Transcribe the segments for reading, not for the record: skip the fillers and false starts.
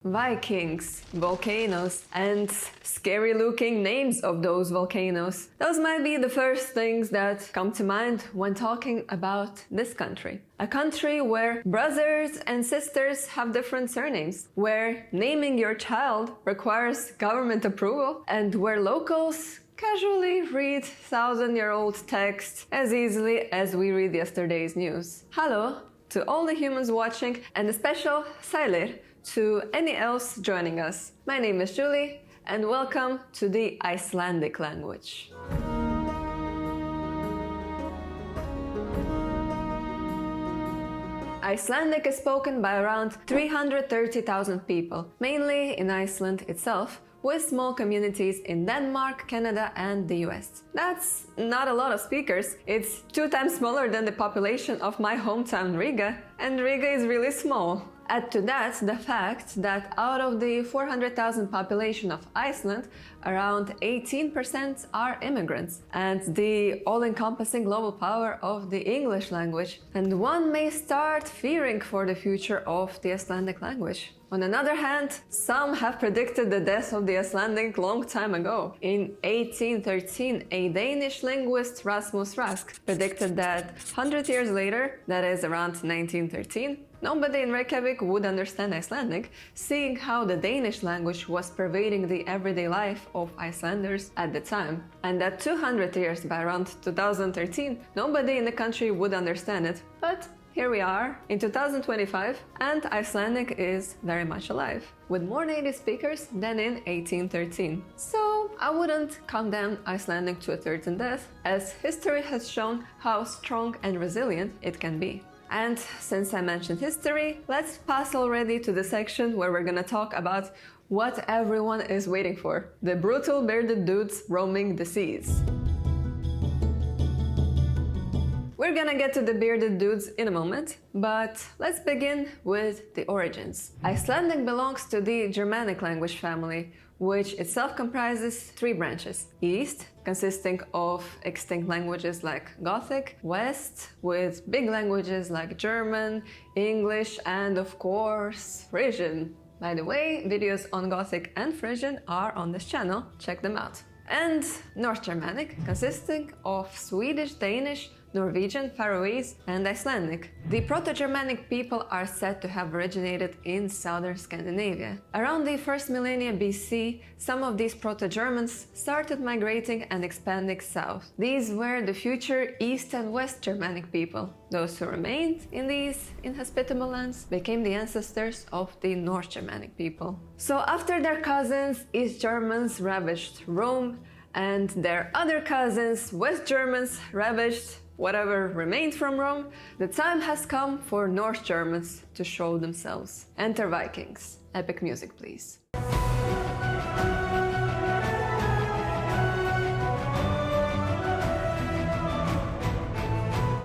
Vikings, volcanoes, and scary-looking names of those volcanoes. Those might be the first things that come to mind when talking about this country. A country where brothers and sisters have different surnames, where naming your child requires government approval, and where locals casually read thousand-year-old text as easily as we read yesterday's news. Hello to all the humans watching, and a special Sælir to any else joining us. My name is Julie, and welcome to the Icelandic language. Icelandic is spoken by around 330,000 people, mainly in Iceland itself, with small communities in Denmark, Canada, and the US. That's not a lot of speakers. It's 2 times smaller than the population of my hometown Riga, and Riga is really small. Add to that the fact that out of the 400,000 population of Iceland, around 18% are immigrants, and the all-encompassing global power of the English language. And one may start fearing for the future of the Icelandic language. On another hand, some have predicted the death of the Icelandic long time ago. In 1813, a Danish linguist, Rasmus Rask, predicted that 100 years later, that is around 1913, nobody in Reykjavik would understand Icelandic, seeing how the Danish language was pervading the everyday life of Icelanders at the time. And that 200 years, by around 2013, nobody in the country would understand it. But here we are in 2025, and Icelandic is very much alive, with more native speakers than in 1813. So I wouldn't condemn Icelandic to a certain death, as history has shown how strong and resilient it can be. And since I mentioned history, let's pass already to the section where we're gonna talk about what everyone is waiting for: the brutal bearded dudes roaming the seas. We're gonna get to the bearded dudes in a moment, but let's begin with the origins. Icelandic belongs to the Germanic language family, which itself comprises 3 branches. East, consisting of extinct languages like Gothic. West, with big languages like German, English, and of course, Frisian. By the way, videos on Gothic and Frisian are on this channel, check them out. And North Germanic, consisting of Swedish, Danish, Norwegian, Faroese, and Icelandic. The Proto-Germanic people are said to have originated in southern Scandinavia. Around the 1st millennia BC, some of these Proto-Germans started migrating and expanding south. These were the future East and West Germanic people. Those who remained in these inhospitable lands became the ancestors of the North Germanic people. So after their cousins, East Germans ravaged Rome, and their other cousins, West Germans, ravaged whatever remained from Rome, the time has come for North Germans to show themselves. Enter Vikings. Epic music, please.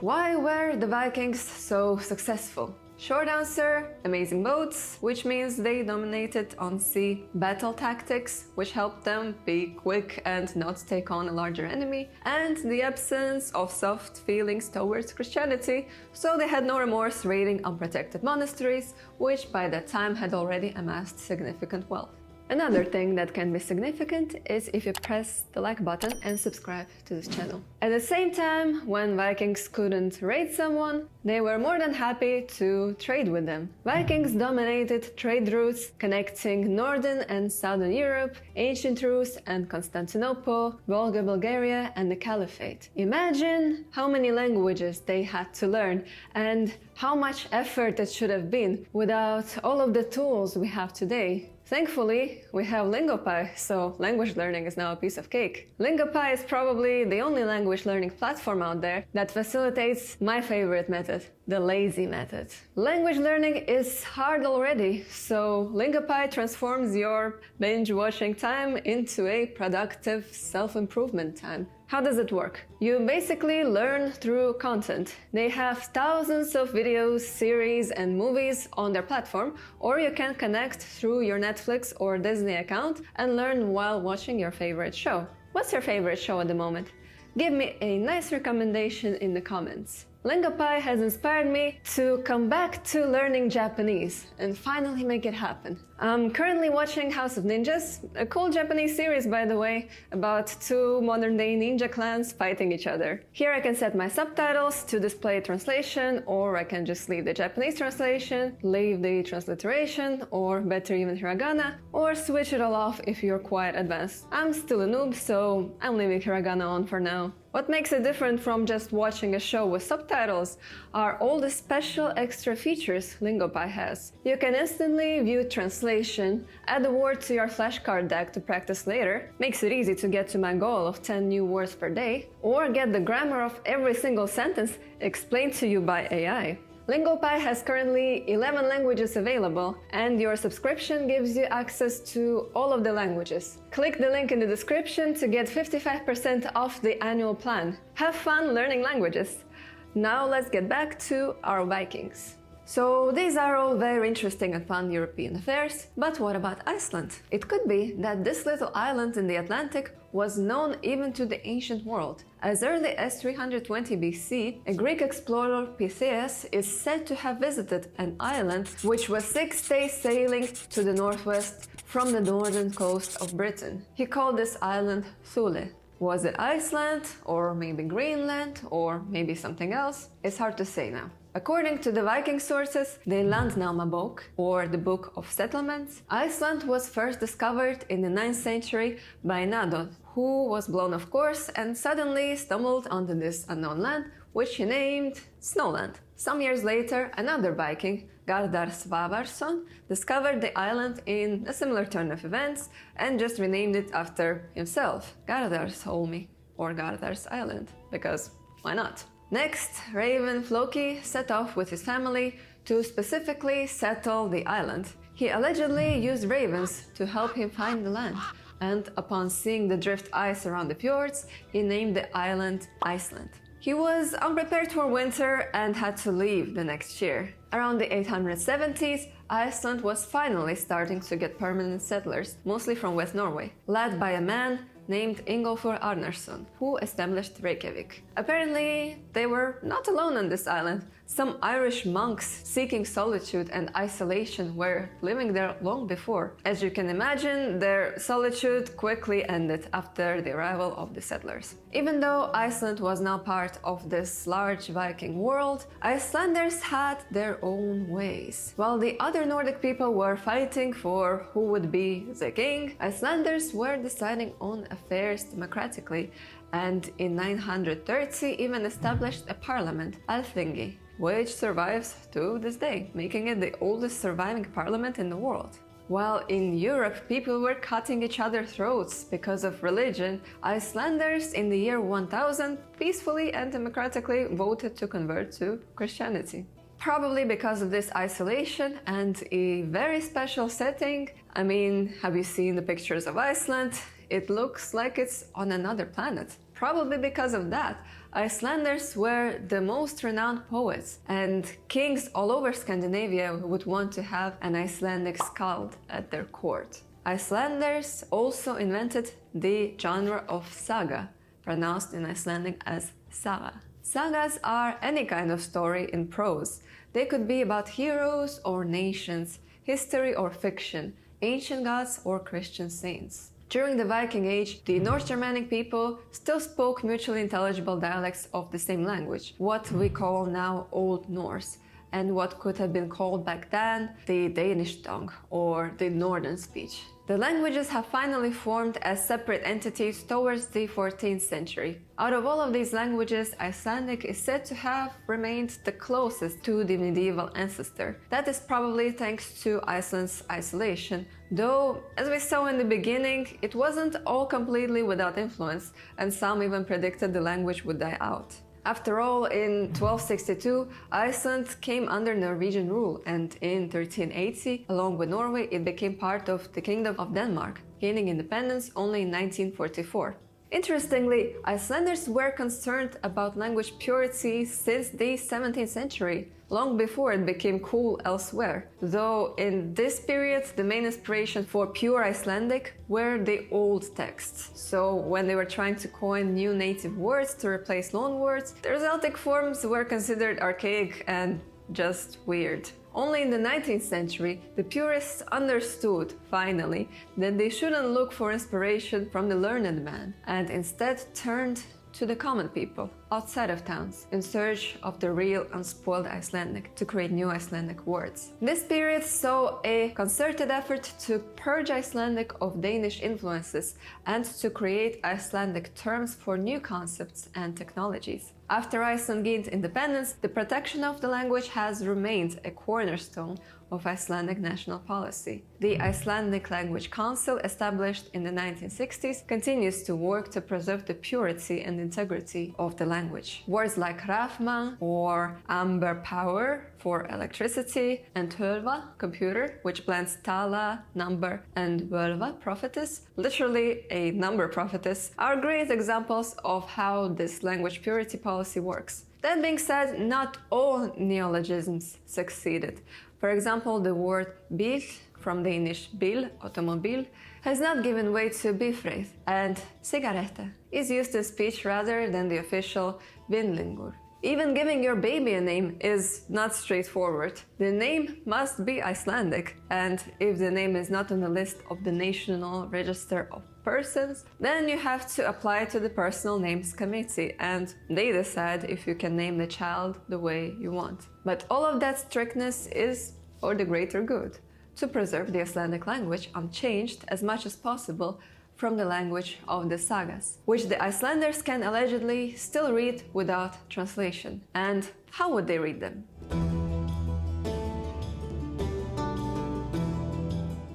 Why were the Vikings so successful? Short answer: amazing boats, which means they dominated on sea; battle tactics, which helped them be quick and not take on a larger enemy; and the absence of soft feelings towards Christianity, so they had no remorse raiding unprotected monasteries, which by that time had already amassed significant wealth. Another thing that can be significant is if you press the like button and subscribe to this channel. At the same time, when Vikings couldn't raid someone, they were more than happy to trade with them. Vikings dominated trade routes connecting northern and southern Europe, ancient Rus and Constantinople, Volga, Bulgaria, and the Caliphate. Imagine how many languages they had to learn and how much effort it should have been without all of the tools we have today. Thankfully, we have LingoPie, so language learning is now a piece of cake. LingoPie is probably the only language learning platform out there that facilitates my favorite method, the lazy method. Language learning is hard already, so LingoPie transforms your binge-watching time into a productive self-improvement time. How does it work? You basically learn through content. They have thousands of videos, series, and movies on their platform, or you can connect through your Netflix or Disney account and learn while watching your favorite show. What's your favorite show at the moment? Give me a nice recommendation in the comments. Lingopai has inspired me to come back to learning Japanese and finally make it happen. I'm currently watching House of Ninjas, a cool Japanese series by the way, about two modern-day ninja clans fighting each other. Here I can set my subtitles to display translation, or I can just leave the Japanese translation, leave the transliteration, or better even hiragana, or switch it all off if you're quite advanced. I'm still a noob, so I'm leaving hiragana on for now. What makes it different from just watching a show with subtitles are all the special extra features Lingopai has. You can instantly view translation, add a word to your flashcard deck to practice later, makes it easy to get to my goal of 10 new words per day, or get the grammar of every single sentence explained to you by AI. Lingopai has currently 11 languages available, and your subscription gives you access to all of the languages. Click the link in the description to get 55% off the annual plan. Have fun learning languages! Now let's get back to our Vikings. So these are all very interesting and fun European affairs, but what about Iceland? It could be that this little island in the Atlantic was known even to the ancient world. As early as 320 BC, a Greek explorer Pytheas is said to have visited an island which was 6 days sailing to the northwest from the northern coast of Britain. He called this island Thule. Was it Iceland, or maybe Greenland, or maybe something else? It's hard to say now. According to the Viking sources, the Landnámabók, or the Book of Settlements, Iceland was first discovered in the 9th century by Nadod, who was blown off course and suddenly stumbled onto this unknown land, which he named Snowland. Some years later, another Viking, Gardar Svavarsson, discovered the island in a similar turn of events and just renamed it after himself, Gardarsholmi, or Gardar's Island, because why not? Next, Raven Floki set off with his family to specifically settle the island. He allegedly used ravens to help him find the land, and upon seeing the drift ice around the fjords, he named the island Iceland. He was unprepared for winter and had to leave the next year. Around the 870s, Iceland was finally starting to get permanent settlers, mostly from West Norway, led by a man named Ingólfur Arnarsson, who established Reykjavik. Apparently, they were not alone on this island. Some Irish monks seeking solitude and isolation were living there long before. As you can imagine, their solitude quickly ended after the arrival of the settlers. Even though Iceland was now part of this large Viking world, Icelanders had their own ways. While the other Nordic people were fighting for who would be the king, Icelanders were deciding on affairs democratically, and in 930 even established a parliament, Alþingi, which survives to this day, making it the oldest surviving parliament in the world. While in Europe people were cutting each other's throats because of religion, Icelanders in the year 1000 peacefully and democratically voted to convert to Christianity. Probably because of this isolation and a very special setting. I mean, have you seen the pictures of Iceland? It looks like it's on another planet. Probably because of that, Icelanders were the most renowned poets, and kings all over Scandinavia would want to have an Icelandic skald at their court. Icelanders also invented the genre of saga, pronounced in Icelandic as saga. Sagas are any kind of story in prose. They could be about heroes or nations, history or fiction, ancient gods or Christian saints. During the Viking Age, the North Germanic people still spoke mutually intelligible dialects of the same language, what we call now Old Norse, and what could have been called back then the Danish tongue or the Northern speech. The languages have finally formed as separate entities towards the 14th century. Out of all of these languages, Icelandic is said to have remained the closest to the medieval ancestor. That is probably thanks to Iceland's isolation, though, as we saw in the beginning, it wasn't all completely without influence, and some even predicted the language would die out. After all, in 1262, Iceland came under Norwegian rule, and in 1380, along with Norway, it became part of the Kingdom of Denmark, gaining independence only in 1944. Interestingly, Icelanders were concerned about language purity since the 17th century, long before it became cool elsewhere. Though in this period, the main inspiration for pure Icelandic were the old texts. So when they were trying to coin new native words to replace loanwords, the Celtic forms were considered archaic and just weird. Only in the 19th century, the purists understood, finally, that they shouldn't look for inspiration from the learned man, and instead turned to the common people outside of towns in search of the real unspoiled Icelandic to create new Icelandic words. This period saw a concerted effort to purge Icelandic of Danish influences and to create Icelandic terms for new concepts and technologies. After Iceland gained independence, the protection of the language has remained a cornerstone of Icelandic national policy. The Icelandic Language Council, established in the 1960s, continues to work to preserve the purity and integrity of the language. Words like rafma or amber power for electricity and tölva, computer, which blends tala, number, and völva, prophetess, literally a number prophetess, are great examples of how this language purity policy works. That being said, not all neologisms succeeded. For example, the word bil, from Danish bil, automobile, has not given way to bifreið, and cigarette is used in speech rather than the official vinlingur. Even giving your baby a name is not straightforward. The name must be Icelandic, and if the name is not on the list of the National Register of Persons, then you have to apply to the Personal Names Committee, and they decide if you can name the child the way you want. But all of that strictness is for the greater good, to preserve the Icelandic language unchanged as much as possible from the language of the sagas, which the Icelanders can allegedly still read without translation. And how would they read them?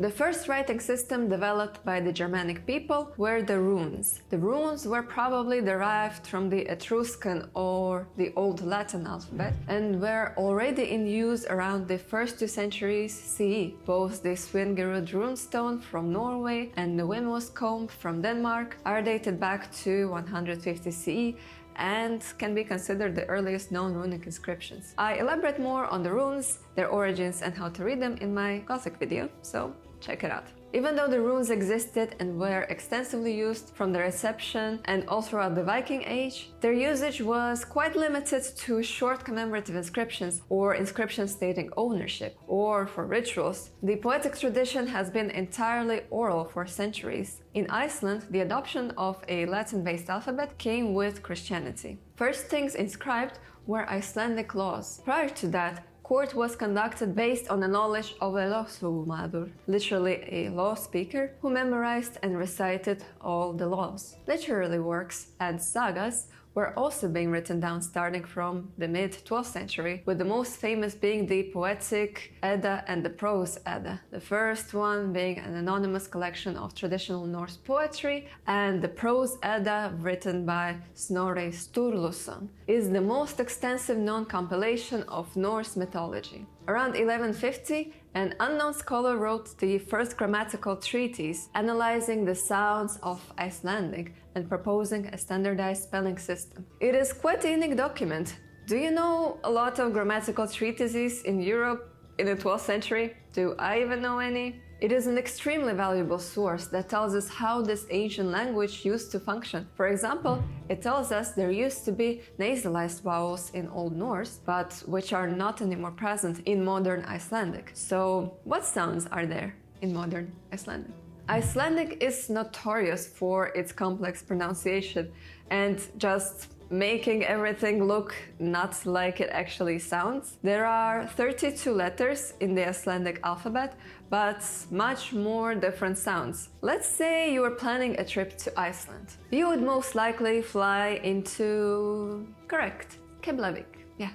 The first writing system developed by the Germanic people were the runes. The runes were probably derived from the Etruscan or the Old Latin alphabet and were already in use around the first 2 centuries CE. Both the Svingerud runestone from Norway and the Wimos comb from Denmark are dated back to 150 CE and can be considered the earliest known runic inscriptions. I elaborate more on the runes, their origins, and how to read them in my Gothic video, so check it out. Even though the runes existed and were extensively used from the reception and all throughout the Viking Age, their usage was quite limited to short commemorative inscriptions or inscriptions stating ownership, or for rituals. The poetic tradition has been entirely oral for centuries. In Iceland, the adoption of a Latin-based alphabet came with Christianity. First things inscribed were Icelandic laws. Prior to that, court was conducted based on the knowledge of a lögsögumaður, literally a law speaker, who memorized and recited all the laws. Literary works and sagas were also being written down starting from the mid-12th century, with the most famous being the poetic Edda and the prose Edda. The first one being an anonymous collection of traditional Norse poetry, and the prose Edda, written by Snorri Sturluson, is the most extensive known compilation of Norse mythology. Around 1150, an unknown scholar wrote the first grammatical treatise analyzing the sounds of Icelandic and proposing a standardized spelling system. It is quite a unique document. Do you know a lot of grammatical treatises in Europe in the 12th century? Do I even know any? It is an extremely valuable source that tells us how this ancient language used to function. For example, it tells us there used to be nasalized vowels in Old Norse, but which are not anymore present in modern Icelandic. So, what sounds are there in modern Icelandic? Icelandic is notorious for its complex pronunciation and just making everything look not like it actually sounds. There are 32 letters in the Icelandic alphabet, but much more different sounds. Let's say you were planning a trip to Iceland. You would most likely fly into... correct, Keflavik. Yeah,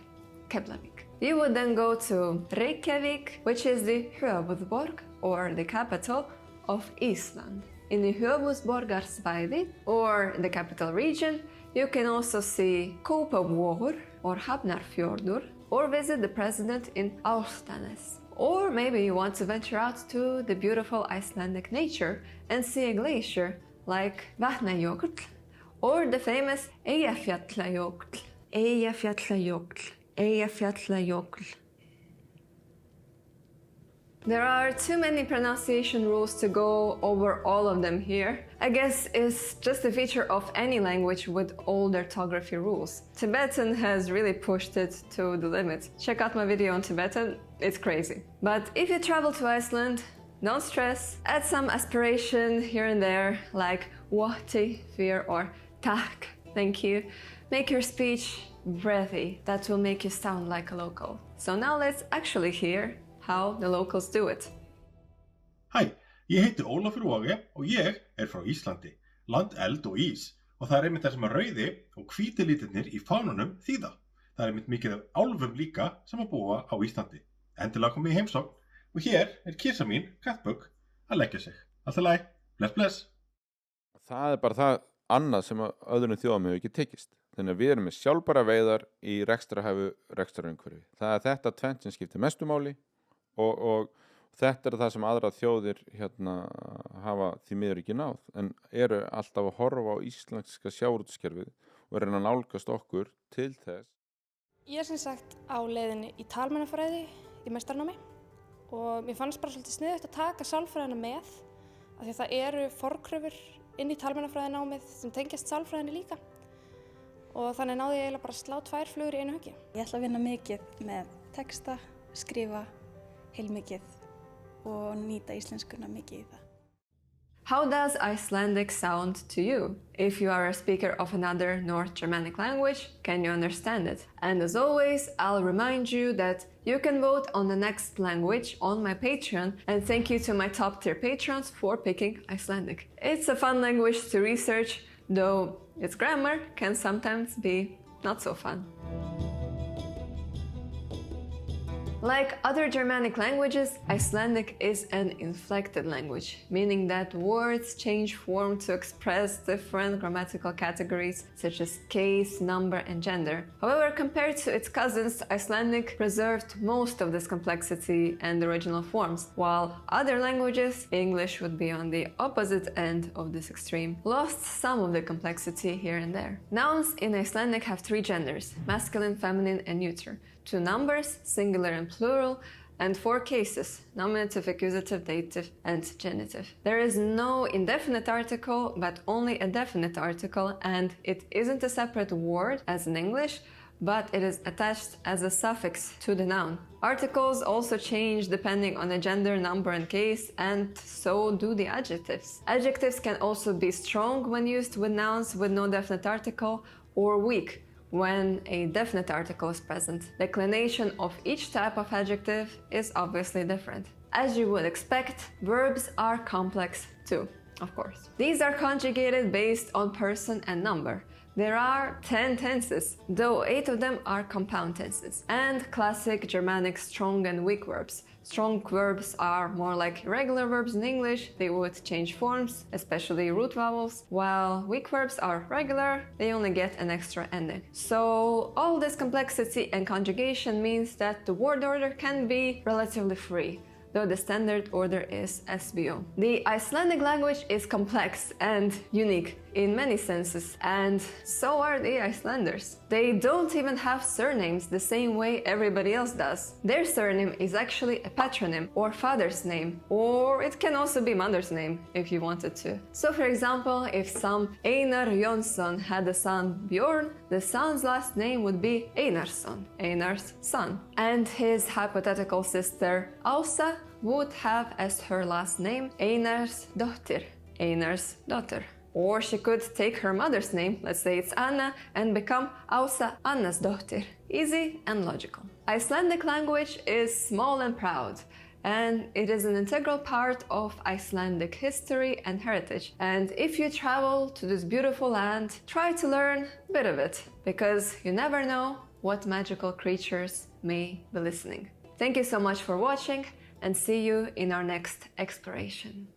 Keflavik. You would then go to Reykjavik, which is the höfuðborg, or the capital, of Iceland. In the höfuðsborgarsvæði, or the capital region, you can also see Kópavogur or Hafnarfjörður, or visit the president in Álftanes. Or maybe you want to venture out to the beautiful Icelandic nature and see a glacier like Vatnajökull, or the famous Eyjafjallajökull, Eyjafjallajökull, Eyjafjallajökull. There are too many pronunciation rules to go over all of them here. I guess it's just a feature of any language with old orthography rules. Tibetan has really pushed it to the limit. Check out my video on Tibetan, it's crazy. But if you travel to Iceland, don't stress. Add some aspiration here and there, like wati, fear, or tak, thank you. Make your speech breathy. That will make you sound like a local. So now let's actually hear how the locals do it. Hæ, ég heiti Ólafur Waage og ég frá Íslandi, land eld og ís og það einmitt það sem að rauði og hvíti litirnir í fánunum þýða. Það einmitt mikið af álfum líka sem að búa á Íslandi. Endilega komið í heimsókn og hér kisa mín, Kattbugg, að leggja sig. Allt í lagi, bless bless. Það bara það annað sem öðrum þjóðum hefur ekki tekist. Þannig að við erum með sjálfbæra veiðar í rekstrarhæfu rekstrarumhverfi. Það þetta tvennt sem skiptir mestu máli og þetta það sem aðrar þjóðir hafa því miður ekki náð en eru alltaf að horfa á íslenska sjávarútvegskerfið og reyna að nálgast okkur til þess. Ég sem sagt á leiðinni í talmeinafræði í meistaranámi og mér fannst bara svolítið sniðugt að taka sálfræðina með af því að það eru forkröfur inn í talmeinafræðinámið sem tengjast sálfræðinni líka og þannig náði ég eiginlega bara að slá 2 flugur í einu höggi. Ég ætla að vinna mikið með texta, skrifa heilmikið og nýta íslenskuna mikið í það. How does Icelandic sound to you? If you are a speaker of another North Germanic language, can you understand it? And as always, I'll remind you that you can vote on the next language on my Patreon, and thank you to my top tier patrons for picking Icelandic. It's a fun language to research, though its grammar can sometimes be not so fun. Like other Germanic languages, Icelandic is an inflected language, meaning that words change form to express different grammatical categories such as case, number, and gender. However, compared to its cousins, Icelandic preserved most of this complexity and original forms, while other languages, English would be on the opposite end of this extreme, lost some of the complexity here and there. Nouns in Icelandic have 3 genders, masculine, feminine, and neuter. 2 numbers, singular and plural, and 4 cases, nominative, accusative, dative, and genitive. There is no indefinite article, but only a definite article, and it isn't a separate word as in English, but it is attached as a suffix to the noun. Articles also change depending on the gender, number, and case, and so do the adjectives. Adjectives can also be strong when used with nouns with no definite article, or weak when a definite article is present. The declination of each type of adjective is obviously different. As you would expect, verbs are complex too, of course. These are conjugated based on person and number. There are 10 tenses, though 8 of them are compound tenses, and classic Germanic strong and weak verbs. Strong verbs are more like irregular verbs in English, they would change forms, especially root vowels, while weak verbs are regular, they only get an extra ending. So all this complexity and conjugation means that the word order can be relatively free, though the standard order is SVO. The Icelandic language is complex and unique in many senses, and so are the Icelanders. They don't even have surnames the same way everybody else does. Their surname is actually a patronym or father's name, or it can also be mother's name if you wanted to. So for example, if some Einar Jónsson had a son Bjorn, the son's last name would be Einarsson, Einar's son. And his hypothetical sister Ása would have as her last name Einars dóttir, Einar's daughter. Or she could take her mother's name, let's say it's Anna, and become Ása Anna's dóttir. Easy and logical. Icelandic language is small and proud, and it is an integral part of Icelandic history and heritage. And if you travel to this beautiful land, try to learn a bit of it, because you never know what magical creatures may be listening. Thank you so much for watching, and see you in our next exploration.